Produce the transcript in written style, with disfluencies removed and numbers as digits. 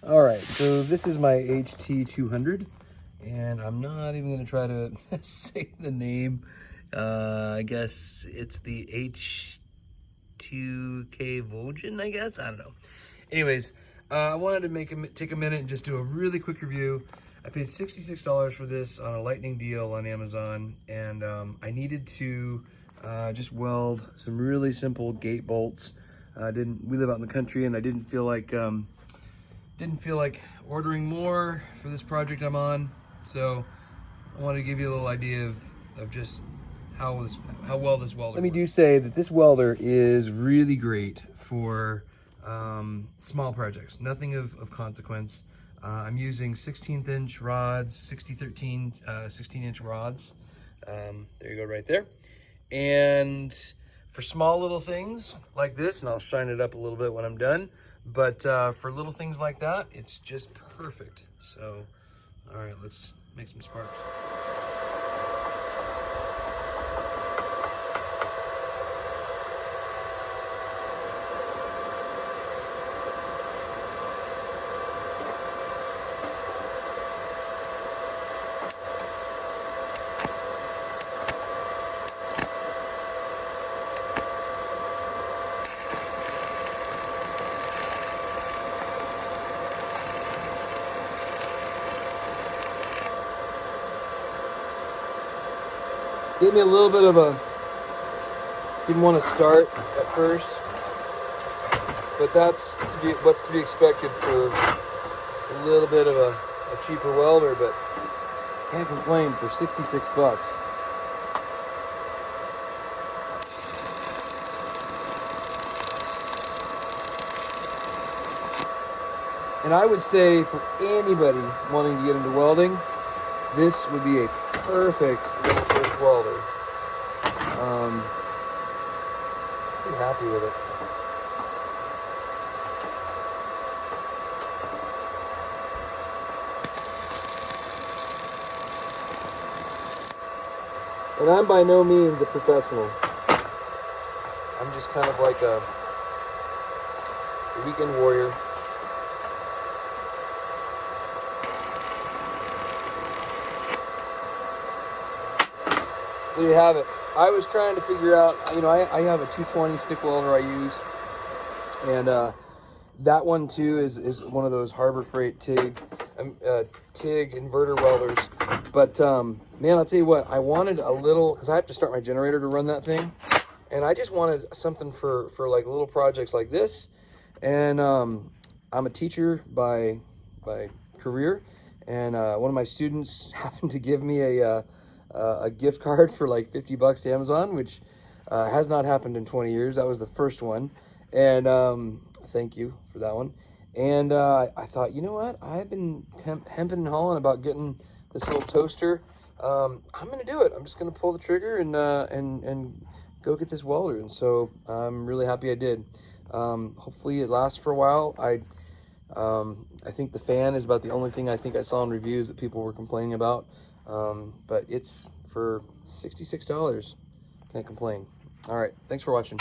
All right, so this is my HT200, and I'm not even gonna try to say the name. I guess it's the HZXVOGEN, I guess, I don't know. Anyways, I wanted to take a minute and just do a really quick review. I paid $66 for this on a lightning deal on Amazon, and I needed to just weld some really simple gate bolts. We live out in the country, and I didn't feel like ordering more for this project I'm on, so I wanted to give you a little idea of just how well this welder. Let me do say that this welder is really great for small projects, nothing of consequence. I'm using 16th inch rods, 16-inch rods. There you go, right there. And for small little things like this, and I'll shine it up a little bit when I'm done, but for little things like that, it's just perfect. So, all right, let's make some sparks. Gave me a little bit of didn't want to start at first, but that's what's to be expected for a little bit of a cheaper welder, but can't complain for 66 bucks. And I would say for anybody wanting to get into welding, this would be a perfect little first welder. Pretty happy with it. And I'm by no means a professional. I'm just kind of like a weekend warrior. There you have it. I was trying to figure out, you know, I have a 220 stick welder I use, and that one too is one of those Harbor Freight TIG inverter welders. But man, I'll tell you what, I wanted a little, because I have to start my generator to run that thing, and I just wanted something for like little projects like this. And I'm a teacher by career, and one of my students happened to give me a gift card for like 50 bucks to Amazon, which has not happened in 20 years. That was the first one. And thank you for that one. And I thought, you know what? I've been hemping and hawing about getting this little toaster. I'm going to do it. I'm just going to pull the trigger and go get this welder. And so I'm really happy I did. Hopefully it lasts for a while. I think the fan is about the only thing I think I saw in reviews that people were complaining about. But it's for $66. Can't complain. All right, thanks for watching.